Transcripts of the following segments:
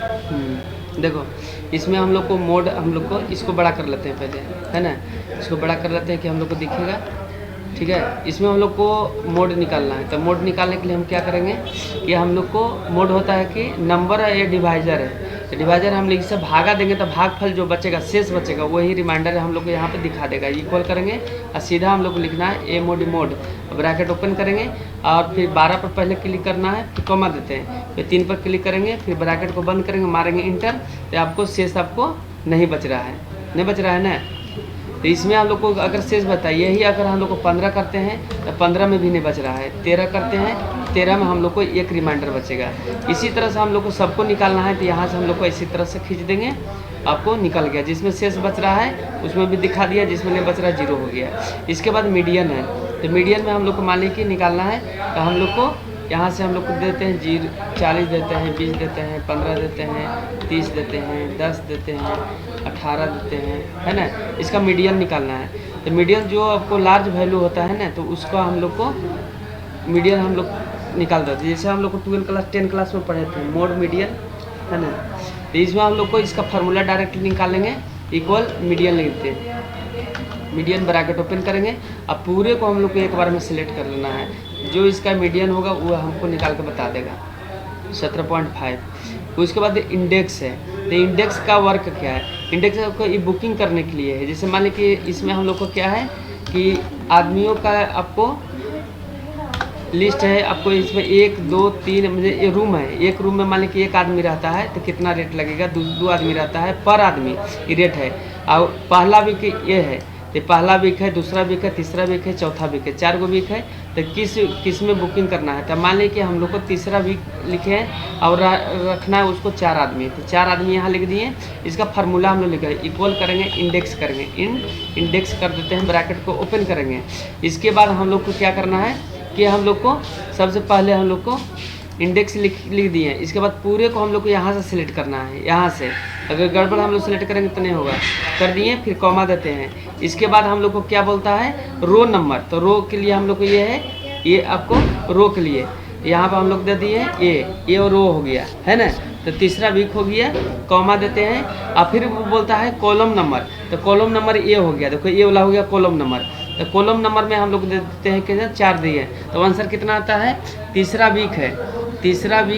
देखो, इसमें हम लोग को मोड हम लोग को इसको बड़ा कर लेते हैं पहले, है ना। इसको बड़ा कर लेते हैं कि हम लोग को दिखेगा, ठीक है। इसमें हम लोग को मोड निकालना है, तो मोड निकालने के लिए हम क्या करेंगे कि हम लोग को मोड होता है कि नंबर है या डिवाइज़र है। तो डिवाइज़र हम लोग इससे भागा देंगे तो भागफल जो बचेगा, शेष बचेगा, वही रिमाइंडर हम लोग को यहाँ पे दिखा देगा। इक्वल करेंगे और सीधा हम लोग को लिखना है ए मोड मोड, ब्रैकेट ओपन करेंगे और फिर 12 पर पहले क्लिक करना है, फिर कॉमा देते हैं, फिर 3 पर क्लिक करेंगे, फिर ब्रैकेट को बंद करेंगे, मारेंगे इंटर, तो आपको शेष आपको नहीं बच रहा है, नहीं बच रहा है ना। तो इसमें हम लोग को अगर शेष बताइए ही, अगर हम लोग को 15 करते हैं तो 15 में भी नहीं बच रहा है, 13 करते हैं 13 में हम लोग को एक रिमाइंडर बचेगा। इसी तरह से हम लोग को सबको निकालना है, तो यहाँ से हम लोग को इसी तरह से खींच देंगे, आपको निकल गया। जिसमें शेष बच रहा है उसमें भी दिखा दिया, जिसमें नहीं बच रहा है 0 हो गया। इसके बाद मीडियन है, तो मीडियन में हम लोग को मान लीजिए निकालना है, तो हम लोग को यहाँ से हम लोग को देते हैं 40 देते हैं, 20 देते हैं, 15 देते हैं, 30 देते हैं, 10 देते हैं, 18 देते हैं, है ना। इसका मीडियन निकालना है, तो मीडियन जो आपको लार्ज वैल्यू होता है ना, तो उसका हम लोग को मीडियन हम लोग निकाल देते हैं। जैसे हम लोग को 12 क्लास 10 क्लास में पढ़े थे मोड मीडियन, है ना। तो इसमें हम लोग को इसका फार्मूला डायरेक्टली निकालेंगे, इक्वल मीडियन लिखते हैं, मीडियन ब्रैकेट ओपन करेंगे। अब पूरे को हम लोग को एक बार में सिलेक्ट कर लेना है, जो इसका मीडियन होगा वो हमको निकाल के बता देगा 17.5। उसके बाद इंडेक्स है, तो इंडेक्स का वर्क क्या है, इंडेक्स को ये बुकिंग करने के लिए है। जैसे मान लीजिए कि इसमें हम लोग को क्या है कि आदमियों का आपको लिस्ट है, आपको इसमें 1 2 3 मतलब ये रूम है, एक रूम में मान लीजिए कि एक आदमी रहता है तो कितना रेट लगेगा, 2 आदमी रहता है पर आदमी ये रेट है। और पहला वीक ये है, तो पहला वीक है, दूसरा वीक है, तीसरा वीक है, चौथा वीक है, 4 गो वीक है। तो किस में बुकिंग करना है, तो मान लीजिए कि हम लोग को तीसरा वीक लिखे हैं और रखना है उसको 4 आदमी, तो 4 आदमी यहाँ लिख दिए। इसका फार्मूला हम लोग लिखा है, इक्वल करेंगे, इंडेक्स करेंगे, इंडेक्स कर देते हैं, ब्रैकेट को ओपन करेंगे। इसके बाद हम लोग को क्या करना है कि हम लोग को सबसे पहले हम लोग को इंडेक्स लिख दिए। इसके बाद पूरे को हम लोग को यहाँ से सिलेक्ट करना है, यहाँ से अगर गड़बड़ हम लोग सेलेक्ट करेंगे तो नहीं होगा, कर दिए, फिर कॉमा देते हैं। इसके बाद हम लोग को क्या बोलता है रो नंबर, तो रो के लिए हम लोग को ये है, ये आपको रो के लिए यहाँ पर हम लोग दे दिए ये रो हो गया, है ना। तो तीसरा वीक हो गया, कॉमा देते हैं और फिर वो बोलता है कॉलम नंबर, तो कॉलम नंबर ये हो गया, देखो ये वाला हो गया कॉलम नंबर। तो कॉलम नंबर में हम लोग दे देते हैं कि 4 दिए, तो आंसर कितना आता है, तीसरा वीक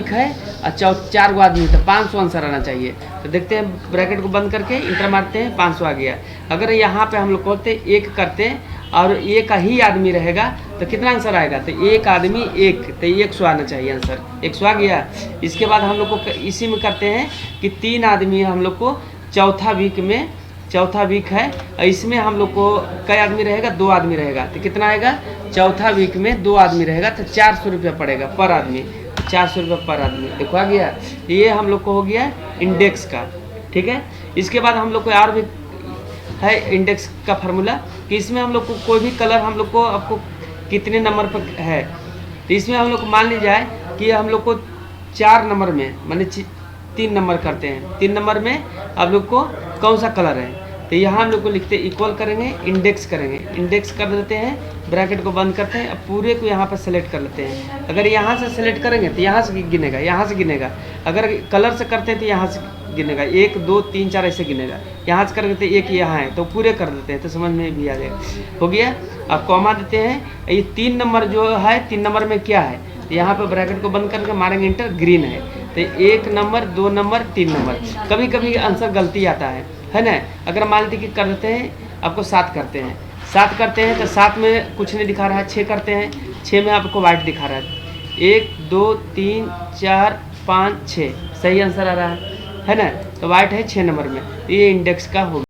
है और 4 गो आदमी, तो 500 आंसर आना चाहिए। तो देखते हैं, ब्रैकेट को बंद करके इंटर मारते हैं, 500 आ गया। अगर यहाँ पे हम लोग कहते 1 करते हैं और एक का ही आदमी रहेगा तो कितना आंसर आएगा, तो एक आदमी 1, तो 100 आना चाहिए आंसर, 100 आ गया। इसके बाद हम लोग को इसी में करते हैं कि 3 आदमी हम लोग को चौथा वीक है, और इसमें हम लोग को कई आदमी रहेगा, 2 आदमी रहेगा, तो कितना आएगा, चौथा वीक में 2 आदमी रहेगा, तो 400 रुपया पड़ेगा पर आदमी, 400 रुपये पर आदमी। देखो आ गया, ये हम लोग को हो गया इंडेक्स का, ठीक है। इसके बाद हम लोग को और भी है इंडेक्स का फार्मूला कि इसमें हम लोग को कोई भी कलर हम लोग को आपको कितने नंबर पर है, तो इसमें हम लोग को मान ली जाए कि हम लोग को 4 नंबर में माने 3 नंबर करते हैं, 3 नंबर में आप लोग को कौन सा कलर है, तो यहाँ हम लोग को लिखते हैं, इक्वल करेंगे, इंडेक्स करेंगे, इंडेक्स कर देते हैं, ब्रैकेट को बंद करते हैं। अब पूरे को यहाँ पर सेलेक्ट कर लेते हैं। अगर यहाँ से सेलेक्ट करेंगे तो यहाँ से गिनेगा, यहाँ से गिनेगा। अगर कलर से करते हैं तो यहाँ से गिनेगा, 1 2 3 4 ऐसे गिनेगा। यहाँ से करेंगे तो 1 यहाँ है, तो पूरे कर देते हैं, तो समझ में भी आ जाएगा। हो गया। अब कॉमा देते हैं, ये 3 नंबर जो है, 3 नंबर में क्या है, तो यहाँ पर ब्रैकेट को बंद करके मारेंगे इंटर, ग्रीन है, तो 1 नंबर 2 नंबर 3 नंबर। कभी कभी आंसर गलती आता है ना। अगर मान लीजिए कि करते हैं आपको 7 करते हैं, 7 करते हैं तो 7 में कुछ नहीं दिखा रहा है, 6 करते हैं, 6 में आपको वाइट दिखा रहा है, 1 2 3 4 5 6 सही आंसर आ रहा है ना। तो वाइट है 6 नंबर में, ये इंडेक्स का हो गया।